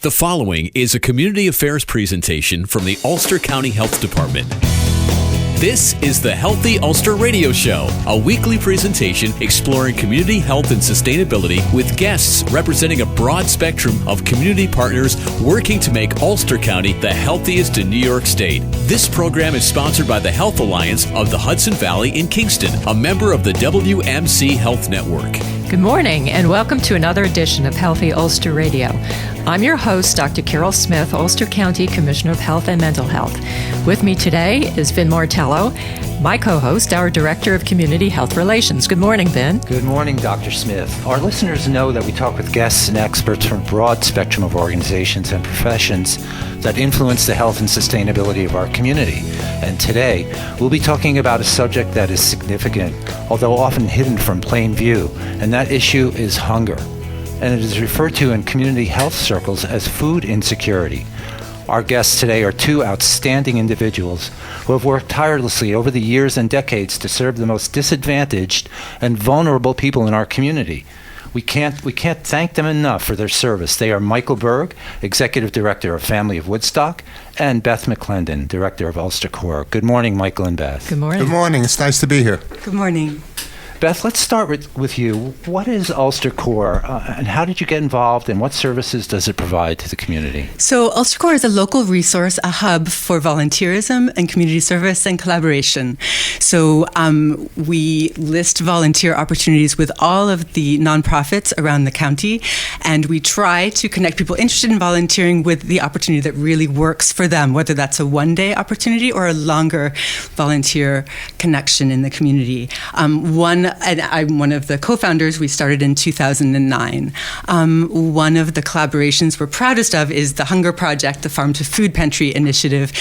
The following is a community affairs presentation from the Ulster County Health Department. This is the Healthy Ulster Radio Show, a weekly presentation exploring community health and sustainability with guests representing a broad spectrum of community partners working to make Ulster County the healthiest in New York State. This program is sponsored by the Health Alliance of the Hudson Valley in Kingston, a member of the WMC Health Network. Good morning and welcome to another edition of Healthy Ulster Radio. I'm your host, Dr. Carol Smith, Ulster County Commissioner of Health and Mental Health. With me today is Vin Martello, my co-host, our Director of Community Health Relations. Good morning, Vin. Good morning, Dr. Smith. Our listeners know that we talk with guests and experts from a broad spectrum of organizations and professions that influence the health and sustainability of our community. And today, we'll be talking about a subject that is significant, although often hidden from plain view, and that issue is hunger. And it is referred to in community health circles as food insecurity. Our guests today are two outstanding individuals who have worked tirelessly over the years and decades to serve the most disadvantaged and vulnerable people in our community. We can't thank them enough for their service. They are Michael Berg, Executive Director of Family of Woodstock, and Beth McClendon, Director of Ulster HUR. Good morning, Michael and Beth. Good morning. Good morning. It's nice to be here. Good morning. Beth, let's start with you. What is Ulster HUR, and how did you get involved, and what services does it provide to the community? So Ulster HUR is a local resource, a hub for volunteerism and community service and collaboration. So we list volunteer opportunities with all of the nonprofits around the county, and we try to connect people interested in volunteering with the opportunity that really works for them, whether that's a one-day opportunity or a longer volunteer connection in the community. And I'm one of the co-founders. We started in 2009. One of the collaborations we're proudest of is the Hunger Project, the Farm to Food Pantry initiative.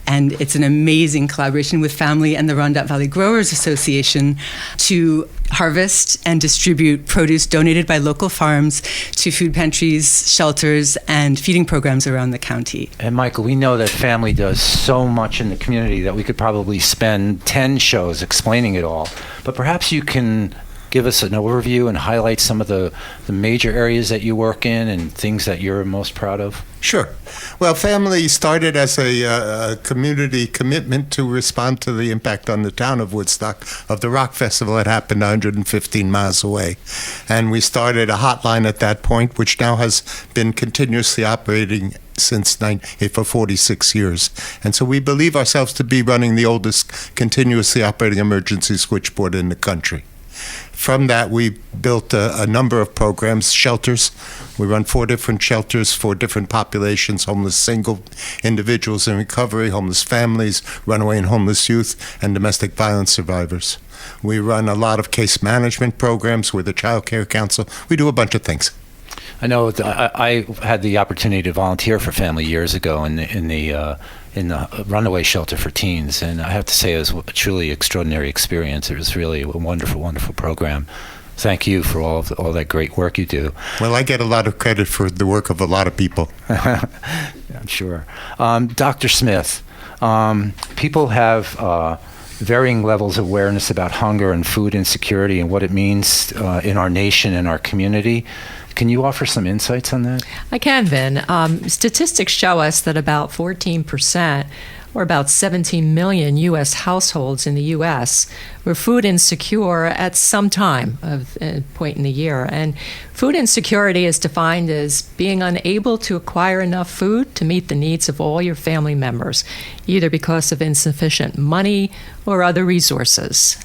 And it's an amazing collaboration with Family and the Rondat Valley Growers Association to harvest and distribute produce donated by local farms to food pantries, shelters, and feeding programs around the county. And Michael, we know that Family does so much in the community that we could probably spend 10 shows explaining it all. But perhaps you can give us an overview and highlight some of the major areas that you work in and things that you're most proud of. Sure. Well, Family started as a community commitment to respond to the impact on the town of Woodstock of the rock festival that happened 115 miles away. And we started a hotline at that point, which now has been continuously operating for 46 years. And so we believe ourselves to be running the oldest continuously operating emergency switchboard in the country. From that, we built a number of programs, shelters. We run 4 different shelters for different populations: homeless single individuals in recovery, homeless families, runaway and homeless youth, and domestic violence survivors. We run a lot of case management programs with the Child Care Council. We do a bunch of things. I know I had the opportunity to volunteer for Family years ago in the runaway shelter for teens, and I have to say it was a truly extraordinary experience. It was really a wonderful, wonderful program. Thank you for all that great work you do. Well, I get a lot of credit for the work of a lot of people. I'm sure. Dr. Smith, people have varying levels of awareness about hunger and food insecurity and what it means in our nation and our community. Can you offer some insights on that? I can, Vin. Statistics show us that about 14%, or about 17 million U.S. households in the U.S., were food insecure at some time of a point in the year. And food insecurity is defined as being unable to acquire enough food to meet the needs of all your family members, either because of insufficient money or other resources.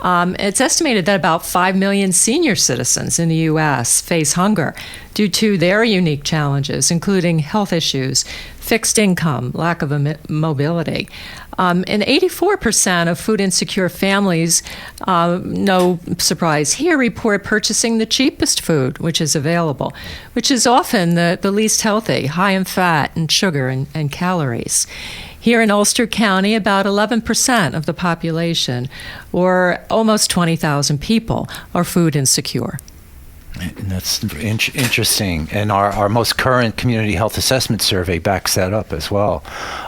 It's estimated that about 5 million senior citizens in the U.S. face hunger due to their unique challenges, including health issues, fixed income, lack of mobility. And 84% of food insecure families, no surprise here, report purchasing the cheapest food which is available, which is often the least healthy, high in fat and sugar and calories. Here in Ulster County, about 11% of the population, or almost 20,000 people, are food insecure. And that's interesting. And our most current community health assessment survey backs that up as well.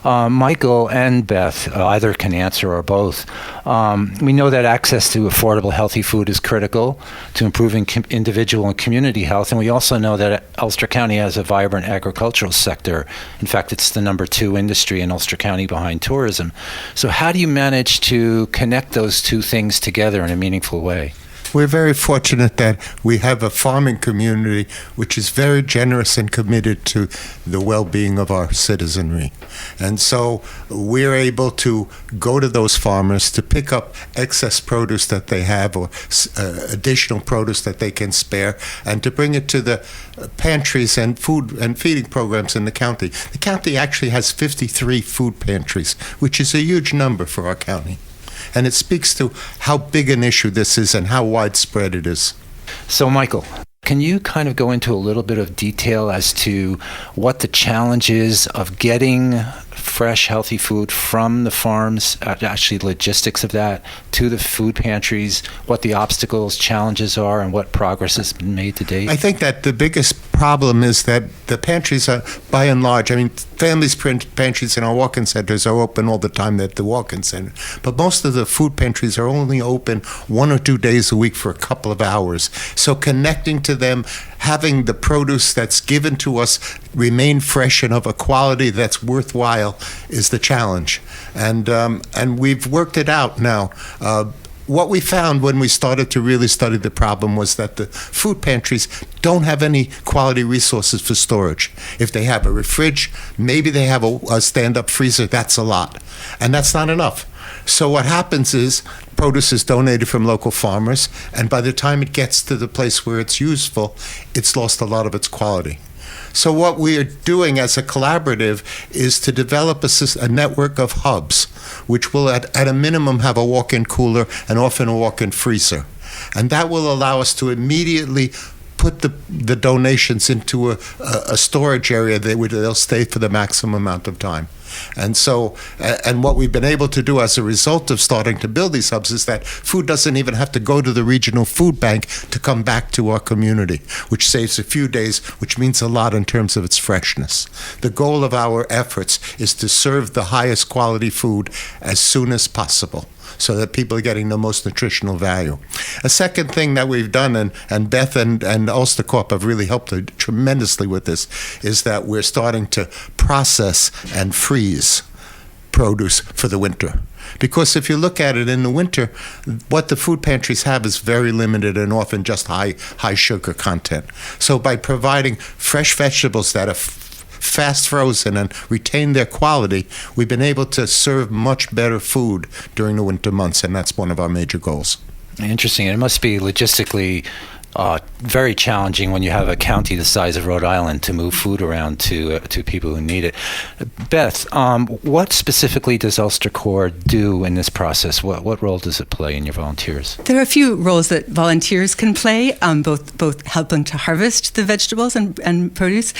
Michael and Beth, either can answer or both. We know that access to affordable, healthy food is critical to improving individual and community health. And we also know that Ulster County has a vibrant agricultural sector. In fact, it's the number 2 industry in Ulster County behind tourism. So how do you manage to connect those two things together in a meaningful way? We're very fortunate that we have a farming community which is very generous and committed to the well-being of our citizenry. And so we're able to go to those farmers to pick up excess produce that they have or additional produce that they can spare and to bring it to the pantries and food and feeding programs in the county. The county actually has 53 food pantries, which is a huge number for our county. And it speaks to how big an issue this is and how widespread it is. So, Michael, can you kind of go into a little bit of detail as to what the challenge is of getting fresh, healthy food from the farms, actually logistics of that, to the food pantries, what the obstacles, challenges are, and what progress has been made to date? I think that the biggest problem is that the pantries are, by and large, I mean, families' pantries in our walk-in centers are open all the time at the walk-in center. But most of the food pantries are only open 1 or 2 days a week for a couple of hours. So connecting to them, having the produce that's given to us remain fresh and of a quality that's worthwhile is the challenge. And we've worked it out now. What we found when we started to really study the problem was that the food pantries don't have any quality resources for storage. If they have a fridge, maybe they have a stand-up freezer, that's a lot. And that's not enough. So what happens is produce is donated from local farmers, and by the time it gets to the place where it's useful, it's lost a lot of its quality. So what we are doing as a collaborative is to develop a network of hubs, which will at a minimum have a walk-in cooler and often a walk-in freezer. And that will allow us to immediately put the donations into a storage area where they'll stay for the maximum amount of time. And so, and what we've been able to do as a result of starting to build these hubs is that food doesn't even have to go to the regional food bank to come back to our community, which saves a few days, which means a lot in terms of its freshness. The goal of our efforts is to serve the highest quality food as soon as possible, so that people are getting the most nutritional value. A second thing that we've done, and Beth and Ulster Corp have really helped tremendously with this, is that we're starting to process and freeze produce for the winter. Because if you look at it in the winter, what the food pantries have is very limited and often just high sugar content. So by providing fresh vegetables that are fast frozen and retain their quality, we've been able to serve much better food during the winter months, and that's one of our major goals. Interesting. It must be logistically very challenging when you have a county the size of Rhode Island to move food around to people who need it. Beth, what specifically does Ulster Corps do in this process? What role does it play in your volunteers? There are a few roles that volunteers can play, both helping to harvest the vegetables and produce,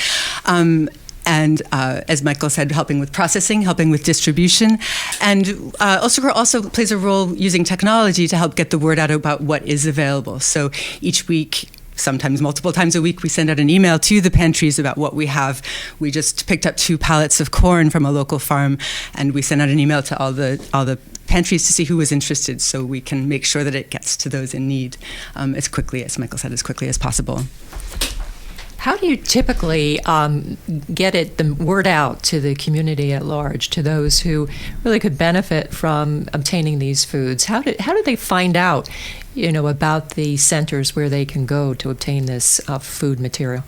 and as Michael said, helping with processing, helping with distribution. And Ulster Corps also plays a role using technology to help get the word out about what is available. So each week, sometimes multiple times a week, we send out an email to the pantries about what we have. We just picked up 2 pallets of corn from a local farm, and we sent out an email to all the pantries to see who was interested, so we can make sure that it gets to those in need as quickly, as Michael said, as quickly as possible. How do you typically get the word out to the community at large, to those who really could benefit from obtaining these foods? How do they find out, about the centers where they can go to obtain this food material?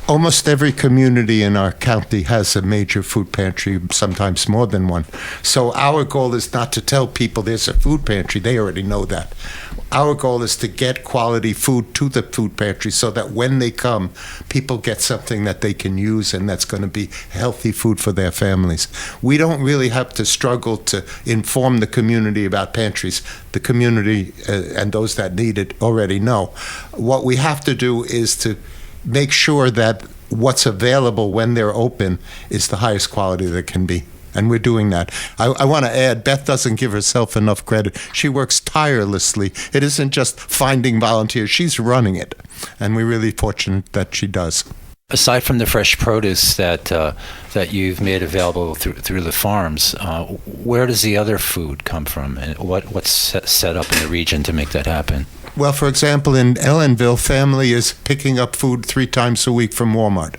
Almost every community in our county has a major food pantry, sometimes more than one. So our goal is not to tell people there's a food pantry. They already know that. Our goal is to get quality food to the food pantry so that when they come, people get something that they can use and that's going to be healthy food for their families. We don't really have to struggle to inform the community about pantries. The community and those that need it already know. What we have to do is to make sure that what's available when they're open is the highest quality that can be. And we're doing that. I want to add, Beth doesn't give herself enough credit. She works tirelessly. It isn't just finding volunteers. She's running it. And we're really fortunate that she does. Aside from the fresh produce that you've made available through the farms, where does the other food come from, and what's set up in the region to make that happen? Well, for example, in Ellenville, family is picking up food 3 times a week from Walmart.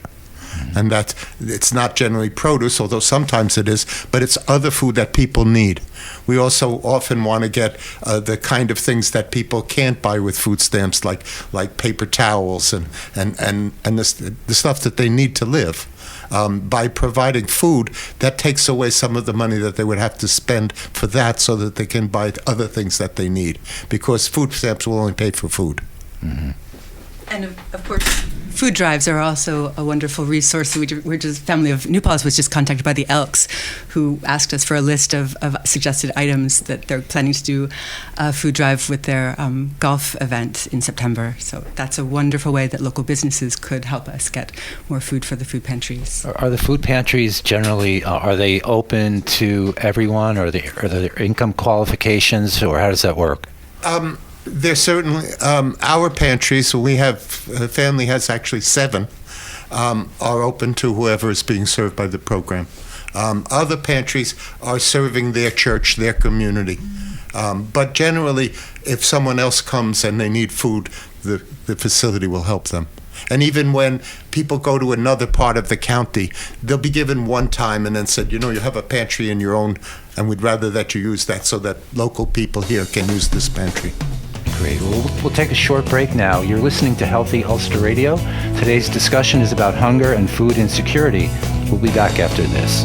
And it's not generally produce, although sometimes it is, but it's other food that people need. We also often want to get the kind of things that people can't buy with food stamps, like paper towels and the stuff that they need to live. By providing food, that takes away some of the money that they would have to spend for that so that they can buy other things that they need, because food stamps will only pay for food. Mm-hmm. And of course, food drives are also a wonderful resource. We're just family of New Paltz was just contacted by the Elks, who asked us for a list of suggested items that they're planning to do a food drive with their golf event in September. So that's a wonderful way that local businesses could help us get more food for the food pantries. Are the food pantries generally are they open to everyone, or are there income qualifications, or how does that work? There's certainly our pantries. We have family has actually 7 are open to whoever is being served by the program. Other pantries are serving their church, their community. But generally, if someone else comes and they need food, the facility will help them. And even when people go to another part of the county, they'll be given one time and then said, you have a pantry in your own, and we'd rather that you use that so that local people here can use this pantry. Great. We'll take a short break now. You're listening to Healthy Ulster Radio. Today's discussion is about hunger and food insecurity. We'll be back after this.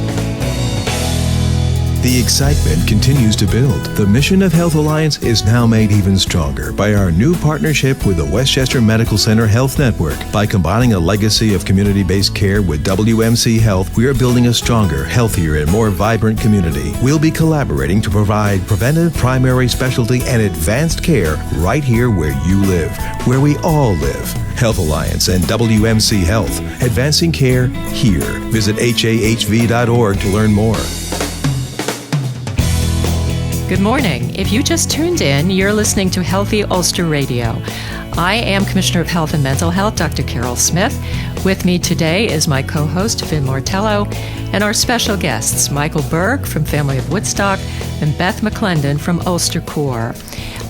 The excitement continues to build. The mission of Health Alliance is now made even stronger by our new partnership with the Westchester Medical Center Health Network. By combining a legacy of community-based care with WMC Health, we are building a stronger, healthier, and more vibrant community. We'll be collaborating to provide preventive, primary, specialty, and advanced care right here where you live, where we all live. Health Alliance and WMC Health, advancing care here. Visit hahv.org to learn more. Good morning. If you just tuned in, you're listening to Healthy Ulster Radio. I am Commissioner of Health and Mental Health, Dr. Carol Smith. With me today is my co-host, Finn Martello, and our special guests, Michael Berg from Family of Woodstock and Beth McClendon from Ulster Core.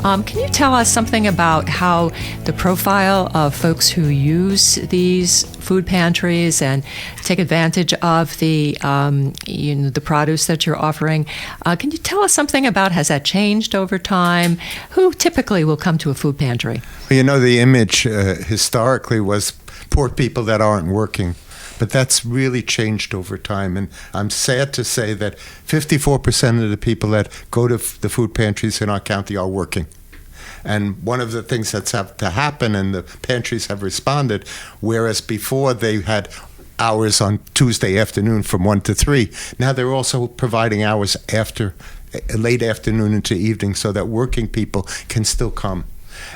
Can you tell us something about how the profile of folks who use these food pantries and take advantage of the the produce that you're offering? Can you tell us something about, has that changed over time? Who typically will come to a food pantry? Well, the image historically was poor people that aren't working. But that's really changed over time. And I'm sad to say that 54% of the people that go to the food pantries in our county are working. And one of the things that's have to happen, and the pantries have responded, whereas before they had hours on Tuesday afternoon from 1 to 3, now they're also providing hours after late afternoon into evening so that working people can still come.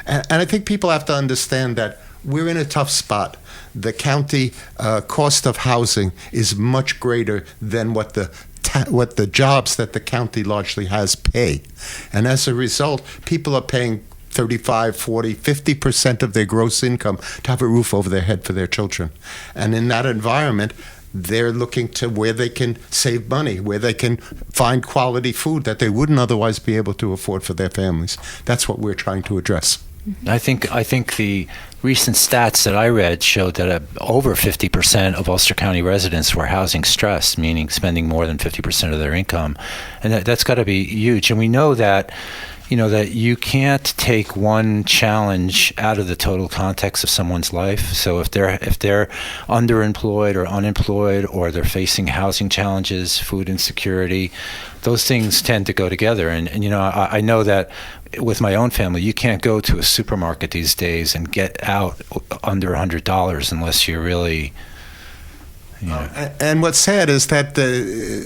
And I think people have to understand that we're in a tough spot. The county cost of housing is much greater than what the jobs that the county largely has pay. And as a result, people are paying 35, 40, 50% of their gross income to have a roof over their head for their children. And in that environment, they're looking to where they can save money, where they can find quality food that they wouldn't otherwise be able to afford for their families. That's what we're trying to address. I think the recent stats that I read showed that over 50% of Ulster County residents were housing stressed, meaning spending more than 50% of their income, and that's got to be huge. And we know that that you can't take one challenge out of the total context of someone's life. So if they're underemployed or unemployed, or they're facing housing challenges, food insecurity, those things tend to go together. And I know that with my own family, you can't go to a supermarket these days and get out under $100 unless you're really. And what's sad is that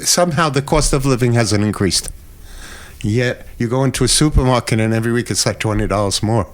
somehow the cost of living hasn't increased. Yet you go into a supermarket and every week it's like $20 more.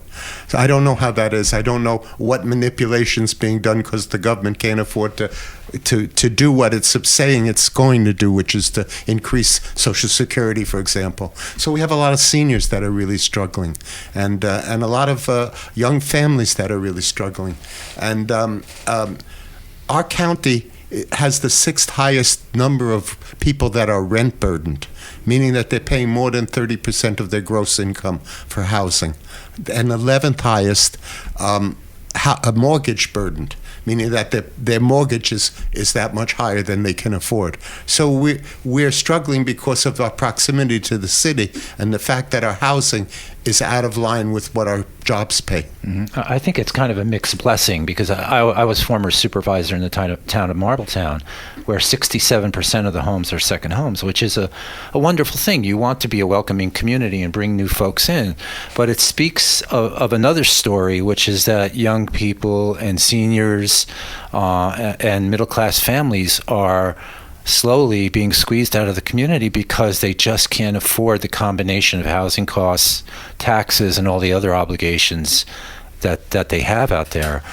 So I don't know how that is. I don't know what manipulation's being done because the government can't afford to do what it's saying it's going to do, which is to increase Social Security, for example. So we have a lot of seniors that are really struggling, and a lot of young families that are really struggling. And our county has the 6th highest number of people that are rent burdened, meaning that they're paying more than 30% of their gross income for housing, and 11th highest mortgage burdened, meaning that their mortgage is that much higher than they can afford. So we're struggling because of our proximity to the city and the fact that our housing is out of line with what our jobs pay. Mm-hmm. I think it's kind of a mixed blessing because I was former supervisor in the town of Marbletown, where 67% of the homes are second homes, which is a wonderful thing. You want to be a welcoming community and bring new folks in. But it speaks of another story, which is that young people and seniors and middle-class families are slowly being squeezed out of the community because they just can't afford the combination of housing costs, taxes, and all the other obligations that they have out there.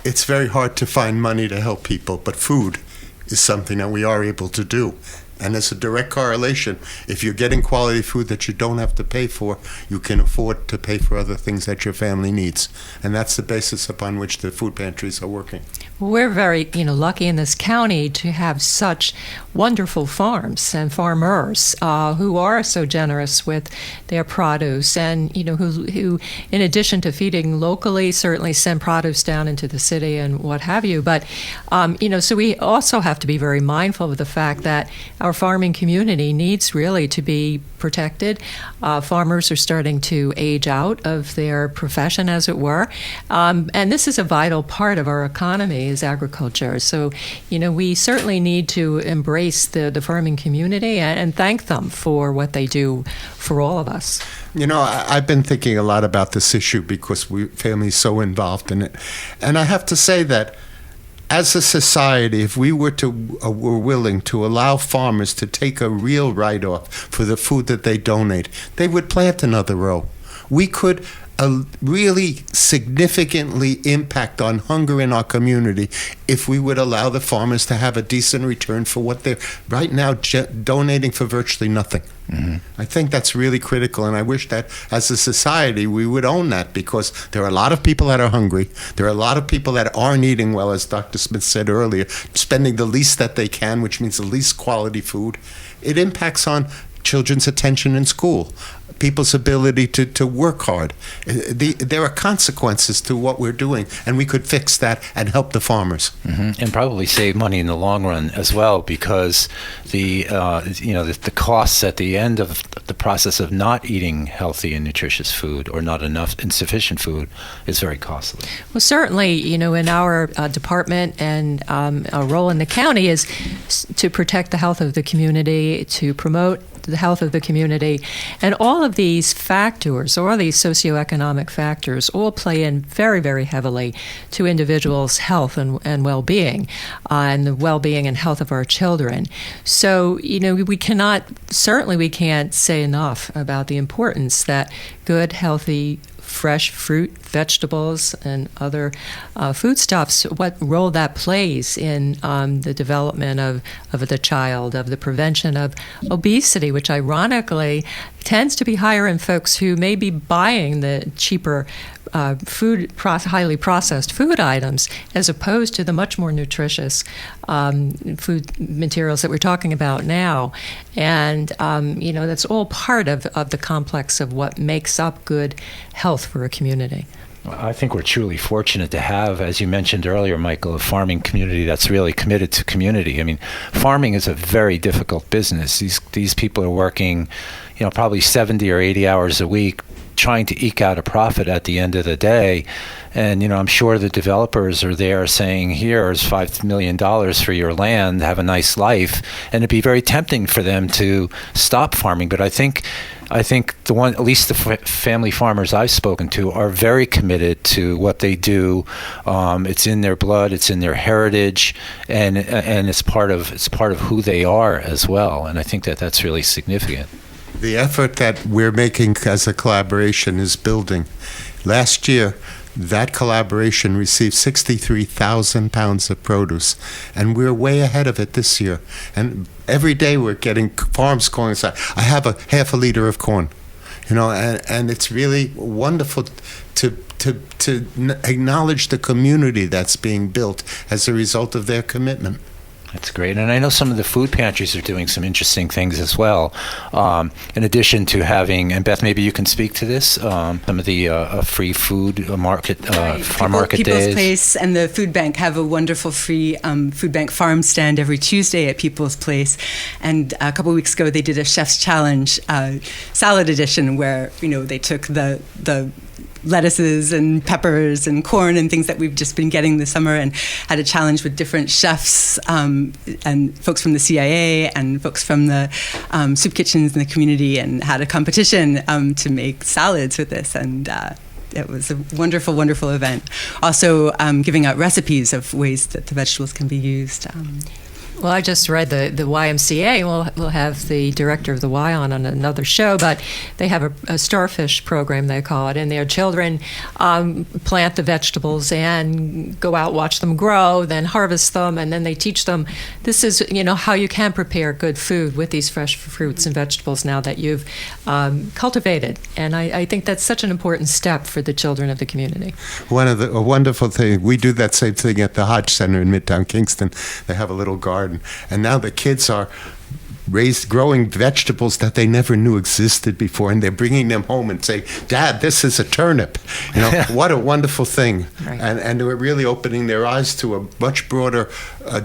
It's very hard to find money to help people, but food is something that we are able to do. And there's a direct correlation. If you're getting quality food that you don't have to pay for, you can afford to pay for other things that your family needs. And that's the basis upon which the food pantries are working. We're very, lucky in this county to have such wonderful farms and farmers who are so generous with their produce, and who, in addition to feeding locally, certainly send produce down into the city and what have you. But so we also have to be very mindful of the fact that our farming community needs really to be protected. Farmers are starting to age out of their profession, as it were, and this is a vital part of our economy, is agriculture. So, we certainly need to embrace the farming community and thank them for what they do for all of us. I've been thinking a lot about this issue because family's so involved in it, and I have to say that as a society, if we were willing to allow farmers to take a real write-off for the food that they donate, they would plant another row. We could really significantly impact on hunger in our community if we would allow the farmers to have a decent return for what they're right now donating for virtually nothing. Mm-hmm. I think that's really critical, and I wish that as a society we would own that, because there are a lot of people that are hungry. There are a lot of people that aren't eating well, as Dr. Smith said earlier, spending the least that they can, which means the least quality food. It impacts on children's attention in school, people's ability to work hard. There are consequences to what we're doing, and we could fix that and help the farmers. Mm-hmm. And probably save money in the long run as well, because the costs at the end of the process of not eating healthy and nutritious food, or not enough insufficient food, is very costly. Well, certainly, in our department, and our role in the county is to protect the health of the community, to promote the health of the community, and all of these factors, all these socioeconomic factors, all play in very, very heavily to individuals' health and well-being, and the well-being and health of our children. So, we can't say enough about the importance that good, healthy, fresh fruit, vegetables, and other foodstuffs, what role that plays in the development of the child, of the prevention of obesity, which ironically tends to be higher in folks who may be buying the cheaper highly processed food items, as opposed to the much more nutritious food materials that we're talking about now. And, that's all part of the complex of what makes up good health for a community. I think we're truly fortunate to have, as you mentioned earlier, Michael, a farming community that's really committed to community. I mean, farming is a very difficult business. These people are working, probably 70 or 80 hours a week, trying to eke out a profit at the end of the day. And, I'm sure the developers are there saying, here's $5 million for your land, have a nice life. And it'd be very tempting for them to stop farming. But I think at least the family farmers I've spoken to are very committed to what they do. It's in their blood, it's in their heritage, and it's part of who they are as well. And I think that's really significant. The effort that we're making as a collaboration is building. Last year, that collaboration received 63,000 pounds of produce, and we're way ahead of it this year. And every day we're getting farms calling us, I have a half a liter of corn, and it's really wonderful to acknowledge the community that's being built as a result of their commitment. That's great. And I know some of the food pantries are doing some interesting things as well. In addition to having, and Beth, maybe you can speak to this, some of the free food market, farm market People's days. Place and the Food Bank have a wonderful free Food Bank farm stand every Tuesday at People's Place. And a couple of weeks ago, they did a Chef's Challenge salad edition where, they took the lettuces and peppers and corn and things that we've just been getting this summer, and had a challenge with different chefs and folks from the CIA and folks from the soup kitchens in the community, and had a competition to make salads with this. And it was a wonderful, wonderful event. Also giving out recipes of ways that the vegetables can be used. Well, I just read the YMCA. We'll have the director of the Y on another show, but they have a starfish program, they call it, and their children plant the vegetables and go out, watch them grow, then harvest them, and then they teach them, this is, how you can prepare good food with these fresh fruits and vegetables now that you've cultivated. And I think that's such an important step for the children of the community. A wonderful thing, we do that same thing at the Hodge Center in Midtown Kingston. They have a little garden. And now the kids are growing vegetables that they never knew existed before, and they're bringing them home and say, Dad, this is a turnip. What a wonderful thing. Right. And we're really opening their eyes to a much broader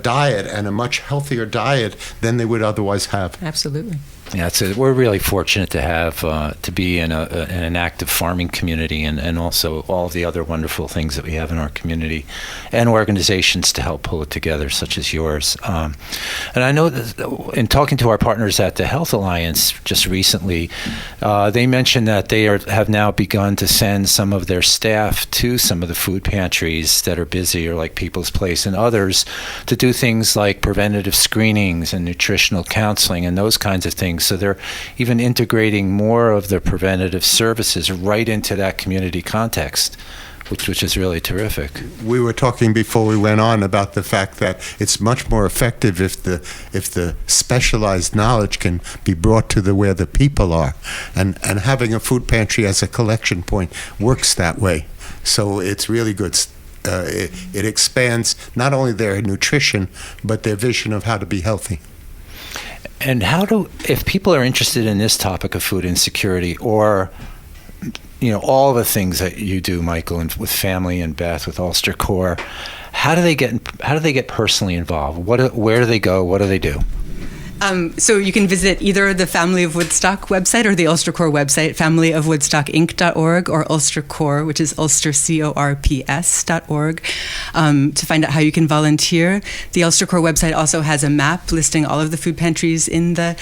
diet and a much healthier diet than they would otherwise have. Absolutely. Yeah, we're really fortunate to have to be in an active farming community, and also all the other wonderful things that we have in our community, and organizations to help pull it together, such as yours. And I know that in talking to our partners at the Health Alliance just recently, they mentioned that they have now begun to send some of their staff to some of the food pantries that are busy, or like People's Place and others, to do things like preventative screenings and nutritional counseling and those kinds of things. So they're even integrating more of the preventative services right into that community context, which is really terrific. We were talking before we went on about the fact that it's much more effective if the specialized knowledge can be brought to where the people are, and having a food pantry as a collection point works that way. So it's really good. It expands not only their nutrition but their vision of how to be healthy. And if people are interested in this topic of food insecurity, or all the things that you do, Michael, and with family and Beth with Ulster Core, how do they get personally involved? Where do they go? What do they do? So you can visit either the Family of Woodstock website or the Ulster Core website, familyofwoodstockinc.org, or Ulster Core, which is ulstercorps.org, to find out how you can volunteer. The Ulster Core website also has a map listing all of the food pantries in the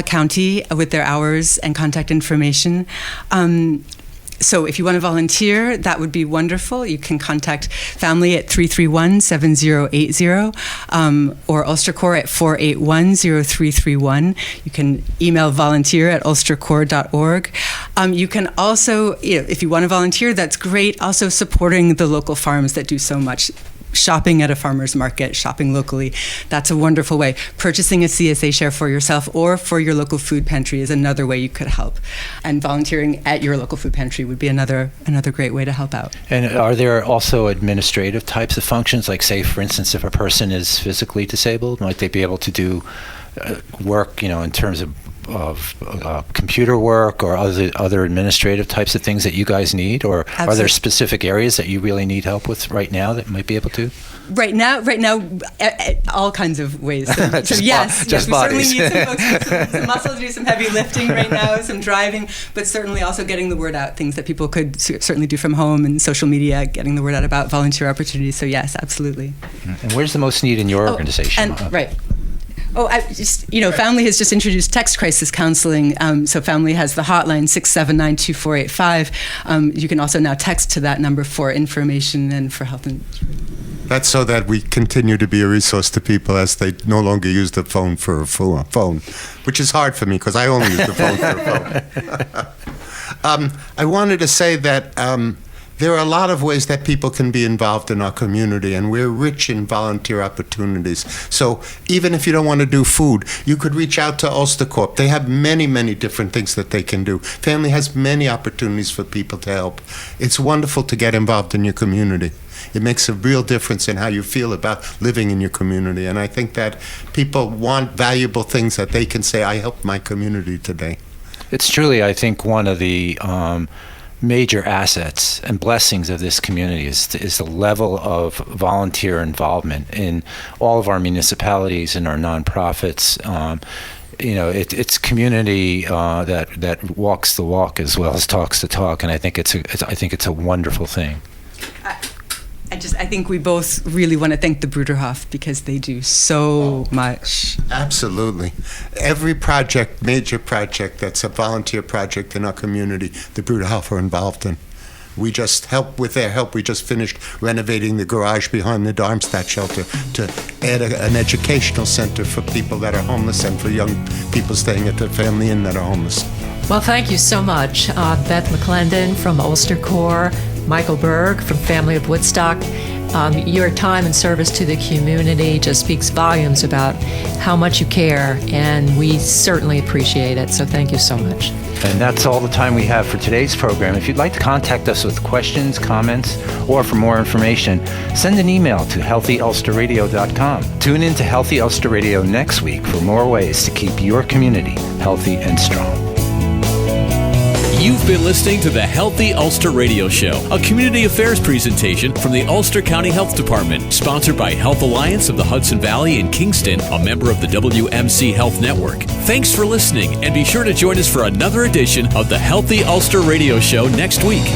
county with their hours and contact information. So if you want to volunteer, that would be wonderful. You can contact Family at 331-7080 or Ulster Core at 481-0331. You can email volunteer@ulstercore.org. You can also, if you want to volunteer, that's great. Also supporting the local farms that do so much. Shopping at a farmer's market, shopping locally, that's a wonderful way. Purchasing a CSA share for yourself or for your local food pantry is another way you could help. And volunteering at your local food pantry would be another great way to help out. And are there also administrative types of functions? Like, say, for instance, if a person is physically disabled, might they be able to do work, in terms of computer work or other administrative types of things that you guys need? Or Absolutely. Are there specific areas that you really need help with right now that might be able to? Right now, all kinds of ways. So yes, just we bodies. certainly need some folks with some muscle to do some heavy lifting right now, some driving, but certainly also getting the word out, things that people could certainly do from home, and social media, getting the word out about volunteer opportunities. So yes, absolutely. And where's the most need in your organization? Right. Family has just introduced text crisis counseling. So Family has the hotline 679-2485. You can also now text to that number for information and for help. That's so that we continue to be a resource to people as they no longer use the phone for a phone, which is hard for me because I only use the phone for a phone. I wanted to say that There are a lot of ways that people can be involved in our community, and we're rich in volunteer opportunities. So even if you don't want to do food, you could reach out to Ulster Corp. They have many, many different things that they can do. Family has many opportunities for people to help. It's wonderful to get involved in your community. It makes a real difference in how you feel about living in your community. And I think that people want valuable things that they can say, I helped my community today. It's truly, I think, one of the major assets and blessings of this community is the level of volunteer involvement in all of our municipalities and our nonprofits. It's community that walks the walk as well as talks the talk, and I think it's a wonderful thing. I think we both really want to thank the Bruderhof because they do so much. Absolutely. Every project, major project that's a volunteer project in our community, the Bruderhof are involved in. We just help with their help. We just finished renovating the garage behind the Darmstadt shelter to add an educational center for people that are homeless and for young people staying at the family inn that are homeless. Well, thank you so much, Beth McClendon from Ulster Corps, Michael Berg from Family of Woodstock. Your time and service to the community just speaks volumes about how much you care, and we certainly appreciate it. So thank you so much. And that's all the time we have for today's program. If you'd like to contact us with questions, comments, or for more information, send an email to healthyulsterradio.com. Tune in to Healthy Ulster Radio next week for more ways to keep your community healthy and strong. You've been listening to the Healthy Ulster Radio Show, a community affairs presentation from the Ulster County Health Department, sponsored by Health Alliance of the Hudson Valley in Kingston, a member of the WMC Health Network. Thanks for listening, and be sure to join us for another edition of the Healthy Ulster Radio Show next week.